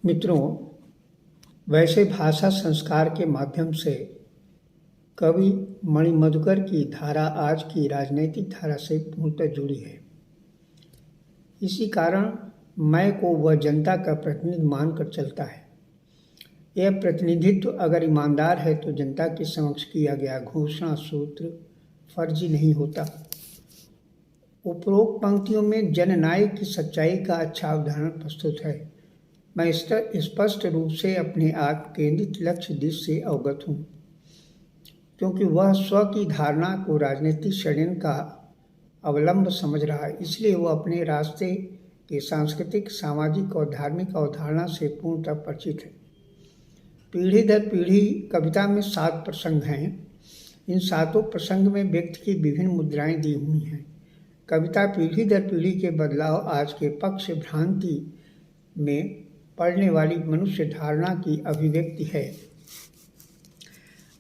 मित्रों, वैसे भाषा संस्कार के माध्यम से कवि मणिमधुकर की धारा आज की राजनीतिक धारा से पूर्णतः जुड़ी है। इसी कारण मैं को वह जनता का प्रतिनिधि मानकर चलता है। यह प्रतिनिधित्व अगर ईमानदार है तो जनता के समक्ष किया गया घोषणा सूत्र फर्जी नहीं होता। उपरोक्त पंक्तियों में जननायक की सच्चाई का अच्छा उदाहरण प्रस्तुत है। मैं स्पष्ट रूप से अपने आप केंद्रित लक्ष्य दिश से अवगत हूँ, क्योंकि वह स्व की धारणा को राजनीतिक षड्यंत्र का अवलंब समझ रहा है। इसलिए वह अपने रास्ते के सांस्कृतिक, सामाजिक और धार्मिक अवधारणा से पूर्णतः परिचित है। पीढ़ी दर पीढ़ी कविता में 7 प्रसंग हैं। इन 7 प्रसंग में व्यक्ति की विभिन्न मुद्राएं दी हुई हैं। कविता पीढ़ी दर पीढ़ी के बदलाव आज के पक्ष भ्रांति में पड़ने वाली मनुष्य धारणा की अभिव्यक्ति है।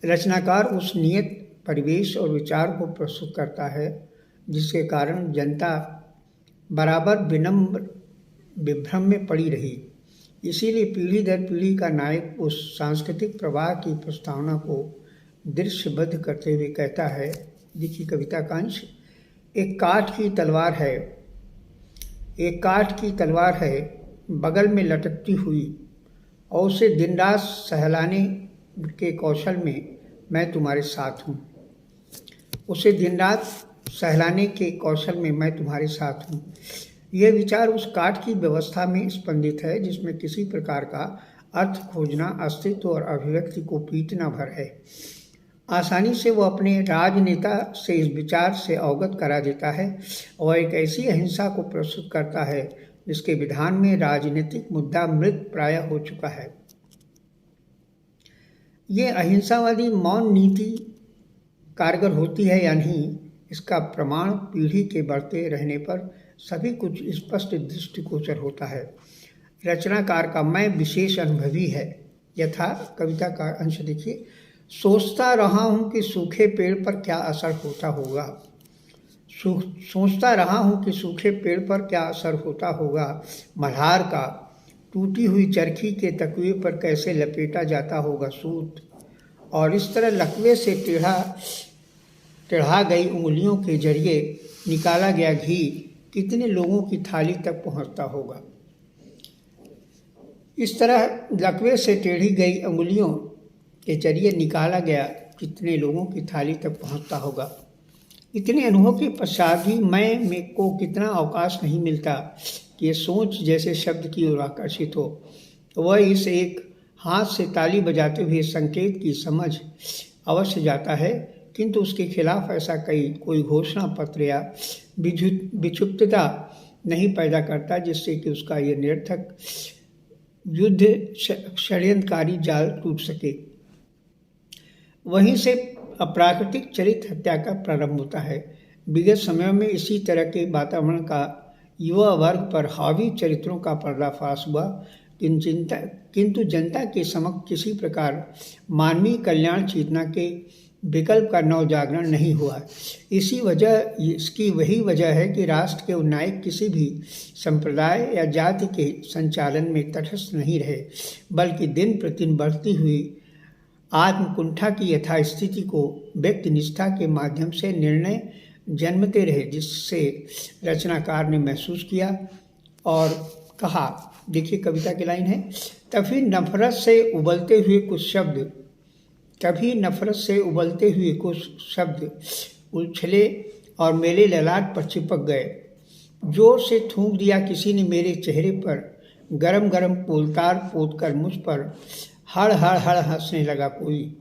रचनाकार उस नियत परिवेश और विचार को प्रस्तुत करता है जिसके कारण जनता बराबर विनम्र विभ्रम में पड़ी रही। इसीलिए पीढ़ी दर पीढ़ी का नायक उस सांस्कृतिक प्रवाह की प्रस्तावना को दृश्यबद्ध करते हुए कहता है। देखिए कविता का अंश। एक काठ की तलवार है, एक काठ की तलवार है बगल में लटकती हुई, और उसे दिन रात सहलाने के कौशल में मैं तुम्हारे साथ हूँ। उसे दिन रात सहलाने के कौशल में मैं तुम्हारे साथ हूँ। यह विचार उस काठ की व्यवस्था में स्पंदित है जिसमें किसी प्रकार का अर्थ खोजना, अस्तित्व और अभिव्यक्ति को पीटना भर है। आसानी से वो अपने राजनेता से इस विचार से अवगत करा देता है और एक ऐसी अहिंसा को प्रस्तुत करता है जिसके विधान में राजनीतिक मुद्दा मृत प्राय हो चुका है। ये अहिंसावादी मौन नीति कारगर होती है या नहीं, इसका प्रमाण पीढ़ी के बढ़ते रहने पर सभी कुछ स्पष्ट दृष्टिगोचर होता है। रचनाकार का मैं विशेष अनुभवी है। यथा कविता का अंश देखिए। सोचता रहा हूँ कि सूखे पेड़ पर क्या असर होता होगा। सोचता रहा हूँ कि सूखे पेड़ पर क्या असर होता होगा। मल्हार का टूटी हुई चरखी के तकिए पर कैसे लपेटा जाता होगा सूत, और इस तरह लकवे से टेढ़ा गई उंगलियों के जरिए निकाला गया घी कितने लोगों की थाली तक पहुँचता होगा। इस तरह लकवे से टेढ़ी गई उंगलियों के जरिए निकाला गया कितने लोगों की थाली तक पहुंचता होगा। इतने अनुभव के पश्चात भी मैं को कितना अवकाश नहीं मिलता कि ये सोच जैसे शब्द की ओर आकर्षित हो। वह इस एक हाथ से ताली बजाते हुए संकेत की समझ अवश्य जाता है, किंतु उसके खिलाफ ऐसा कोई घोषणा पत्र या विक्षुब्धता नहीं पैदा करता जिससे कि उसका ये निरर्थक युद्ध षड्यंत्रकारी जाल टूट सके। वहीं से अप्राकृतिक चरित्र हत्या का प्रारंभ होता है। विगत समयों में इसी तरह के वातावरण का युवा वर्ग पर हावी चरित्रों का पर्दाफाश हुआ, किंतु जनता के समक्ष किसी प्रकार मानवीय कल्याण चेतना के विकल्प का नवजागरण नहीं हुआ। इसकी वही वजह है कि राष्ट्र के नायक किसी भी संप्रदाय या जाति के संचालन में तटस्थ नहीं रहे, बल्कि दिन प्रतिदिन बढ़ती हुई आत्मकुंठा की यथास्थिति को व्यक्ति निष्ठा के माध्यम से निर्णय जन्मते रहे, जिससे रचनाकार ने महसूस किया और कहा। देखिए कविता की लाइन है। तभी नफरत से उबलते हुए कुछ शब्द उछले और मेरे ललाट पर चिपक गए। जोर से थूक दिया किसी ने मेरे चेहरे पर, गरम गरम पोलतार पोतकर मुझ पर हड़ हंसने लगा कोई।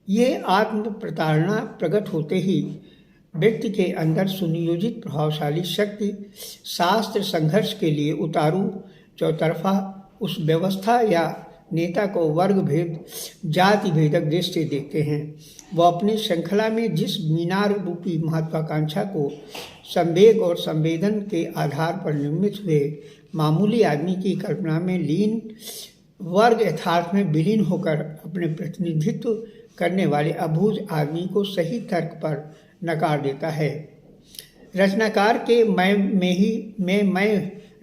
ये आत्म प्रताड़ना प्रकट होते ही व्यक्ति के अंदर सुनियोजित प्रभावशाली शक्ति शास्त्र संघर्ष के लिए उतारू चौतरफा उस व्यवस्था या नेता को वर्ग भेद, जाति भेदक दृष्टि देखते हैं। वह अपनी श्रृंखला में जिस मीनार रूपी महत्वाकांक्षा को संवेग और संवेदन के आधार पर निर्मित हुए मामूली आदमी की कल्पना में लीन वर्ग यथार्थ में विलीन होकर अपने प्रतिनिधित्व करने वाले अबूझ आदमी को सही तर्क पर नकार देता है। रचनाकार के मैं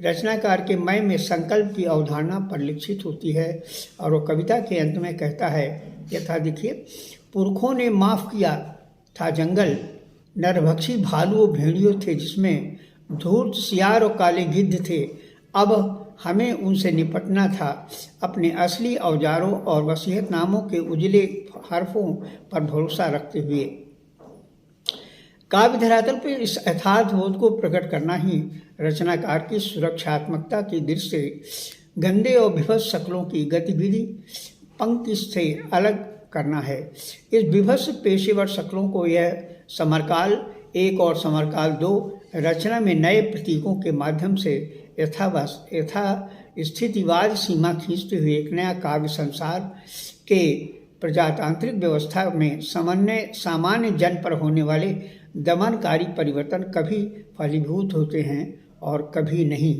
रचनाकार के मैं में संकल्प की अवधारणा परिलक्षित होती है। और वो कविता के अंत में कहता है, यथा देखिए, पुरखों ने माफ़ किया था जंगल, नरभक्षी भालू और भेड़ियों थे जिसमें, धूर्त सियार और काले गिद्ध थे, अब हमें उनसे निपटना था अपने असली औजारों और वसीयतनामों के उजले हरफों पर भरोसा रखते हुए। काव्य धरातल पर इस यथार्थ बोध को प्रकट करना ही रचनाकार की सुरक्षात्मकता की दृष्टि से गंदे और विभत्स शक्लों की गतिविधि पंक्ति से अलग करना है। इस विभत्स पेशेवर शक्लों को यह समरकाल 1 और समरकाल 2 रचना में नए प्रतीकों के माध्यम से स्थितिवाद सीमा खींचते हुए एक नया काव्य संसार के प्रजातांत्रिक व्यवस्था में सामान्य जन पर होने वाले दमनकारी परिवर्तन कभी फलीभूत होते हैं और कभी नहीं।